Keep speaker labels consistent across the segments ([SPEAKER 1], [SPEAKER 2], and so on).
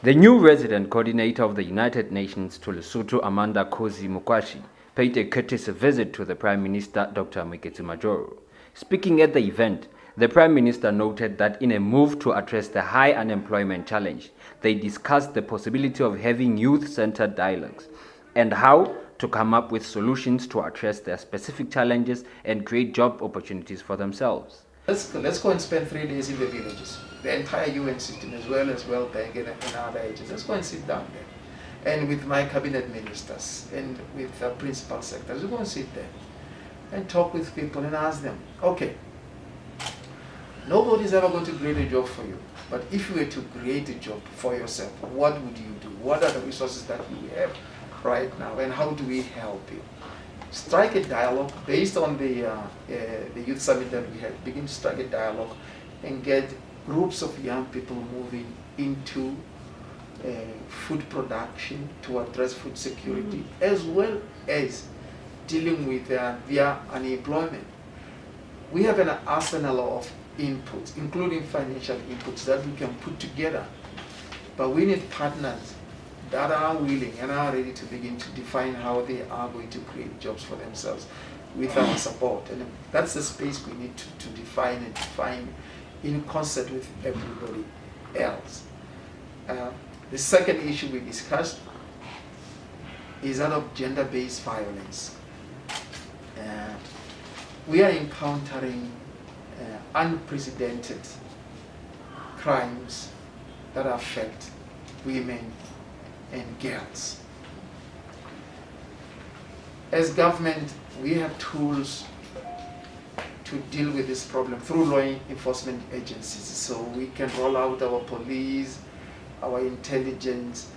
[SPEAKER 1] The new resident coordinator of the United Nations to Lesotho, Amanda Kosi Mukwashi, paid a courteous visit to the Prime Minister Dr Moeketsi Majoro. Speaking at the event, the Prime Minister noted that in a move to address the high unemployment challenge, they discussed the possibility of having youth-centered dialogues and how to come up with solutions to address their specific challenges and create job opportunities for themselves.
[SPEAKER 2] Let's go and spend 3 days in the villages, the entire UN system as well as World Bank and other agencies. Let's go and sit down there. And with my cabinet ministers and with principal secretaries, we go and sit there and talk with people and ask them, okay, nobody's ever going to create a job for you, but if you were to create a job for yourself, what would you do? What are the resources that you have right now, and how do we help you? Strike a dialogue based on the youth summit that we had. Begin to strike a dialogue and get groups of young people moving into food production to address food security, as well as dealing with their unemployment. We have an arsenal of inputs, including financial inputs, that we can put together, but we need partners that are willing and are ready to begin to define how they are going to create jobs for themselves with our support. And that's the space we need to define and define in concert with everybody else. The second issue we discussed is that of gender-based violence. We are encountering unprecedented crimes that affect women and girls. As government, we have tools to deal with this problem through law enforcement agencies. So we can roll out our police, our intelligence,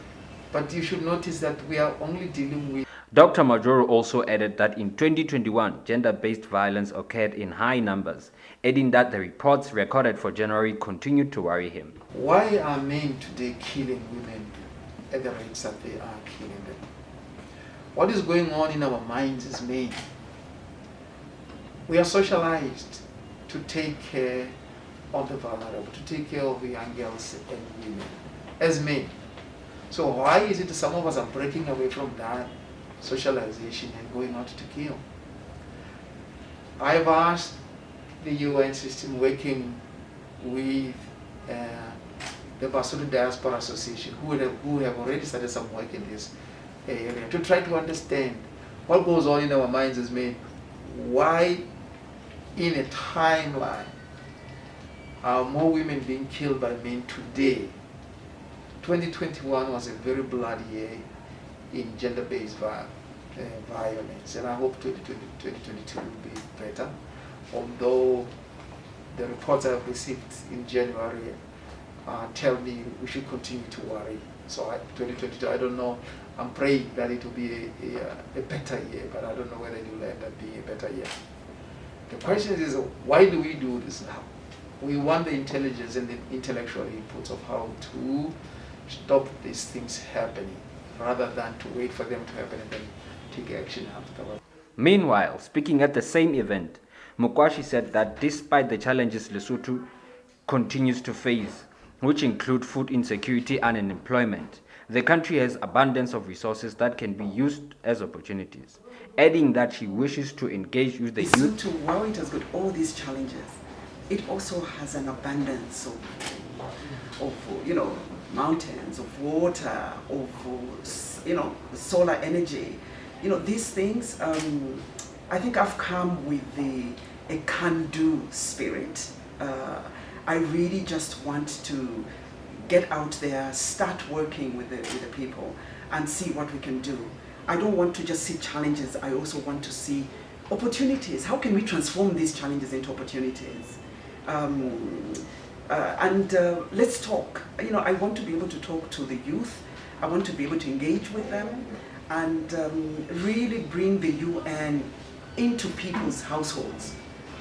[SPEAKER 2] but you should notice that we are only dealing with.
[SPEAKER 1] Dr. Majoro also added that in 2021, gender-based violence occurred in high numbers, adding that the reports recorded for January continued to worry him.
[SPEAKER 2] Why are men today killing women at the rates that they are killing them? What is going on in our minds as men? We are socialized to take care of the vulnerable, to take care of the young girls and women as men. So why is it that some of us are breaking away from that socialization and going out to kill? I've asked the UN system, working with the Basotho Diaspora Association, who have already started some work in this area, to try to understand what goes on in our minds as men. Why, in a timeline, are more women being killed by men today? 2021 was a very bloody year in gender-based violence, and I hope 2022 will be better, although the reports I've received in January tell me we should continue to worry. So 2022, I don't know, I'm praying that it will be a better year, but I don't know whether it will end up being a better year. The question is, why do we do this now? We want the intelligence and the intellectual inputs of how to stop these things happening, rather than to wait for them to happen and then take action afterwards.
[SPEAKER 1] Meanwhile, speaking at the same event, Mukwashi said that despite the challenges Lesotho continues to face, which include food insecurity and unemployment, the country has abundance of resources that can be used as opportunities, adding that she wishes to engage with the youth.
[SPEAKER 3] While it has got all these challenges, it also has an abundance of mountains, of water, of solar energy. These things, I think I've come with a can-do spirit. I really just want to get out there, start working with the people and see what we can do. I don't want to just see challenges, I also want to see opportunities. How can we transform these challenges into opportunities? Let's talk. I want to be able to talk to the youth. I want to be able to engage with them and really bring the UN into people's households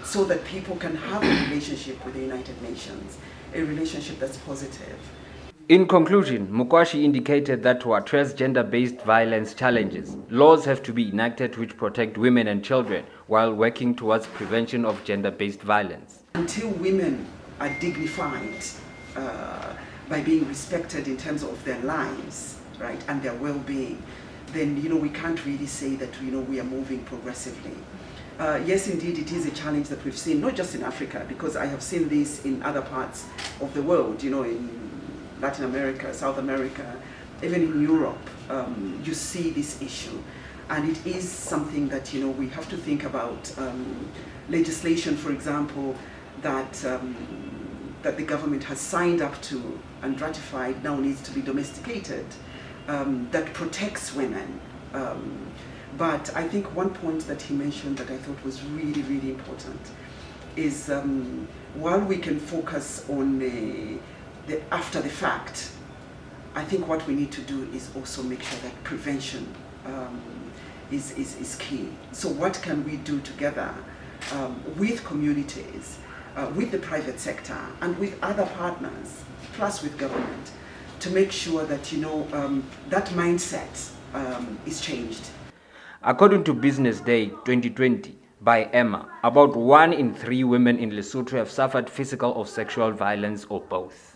[SPEAKER 3] so that people can have a relationship with the United Nations, a relationship that's positive.
[SPEAKER 1] In conclusion, Mukwashi indicated that to address gender-based violence challenges, laws have to be enacted which protect women and children while working towards prevention of gender-based violence.
[SPEAKER 3] Until women are dignified, by being respected in terms of their lives, right, and their well-being, then we can't really say that we are moving progressively. Yes, indeed, it is a challenge that we've seen, not just in Africa, because I have seen this in other parts of the world, in Latin America, South America, even in Europe. You see this issue, and it is something that we have to think about. Legislation, for example, that the government has signed up to and ratified now needs to be domesticated, that protects women. But I think one point that he mentioned that I thought was really, really important is while we can focus on the after the fact, I think what we need to do is also make sure that prevention is key. So what can we do together with communities, with the private sector, and with other partners, plus with government, to make sure that that mindset is changed.
[SPEAKER 1] According to Business Day 2020 by Emma, about 1 in 3 women in Lesotho have suffered physical or sexual violence or both.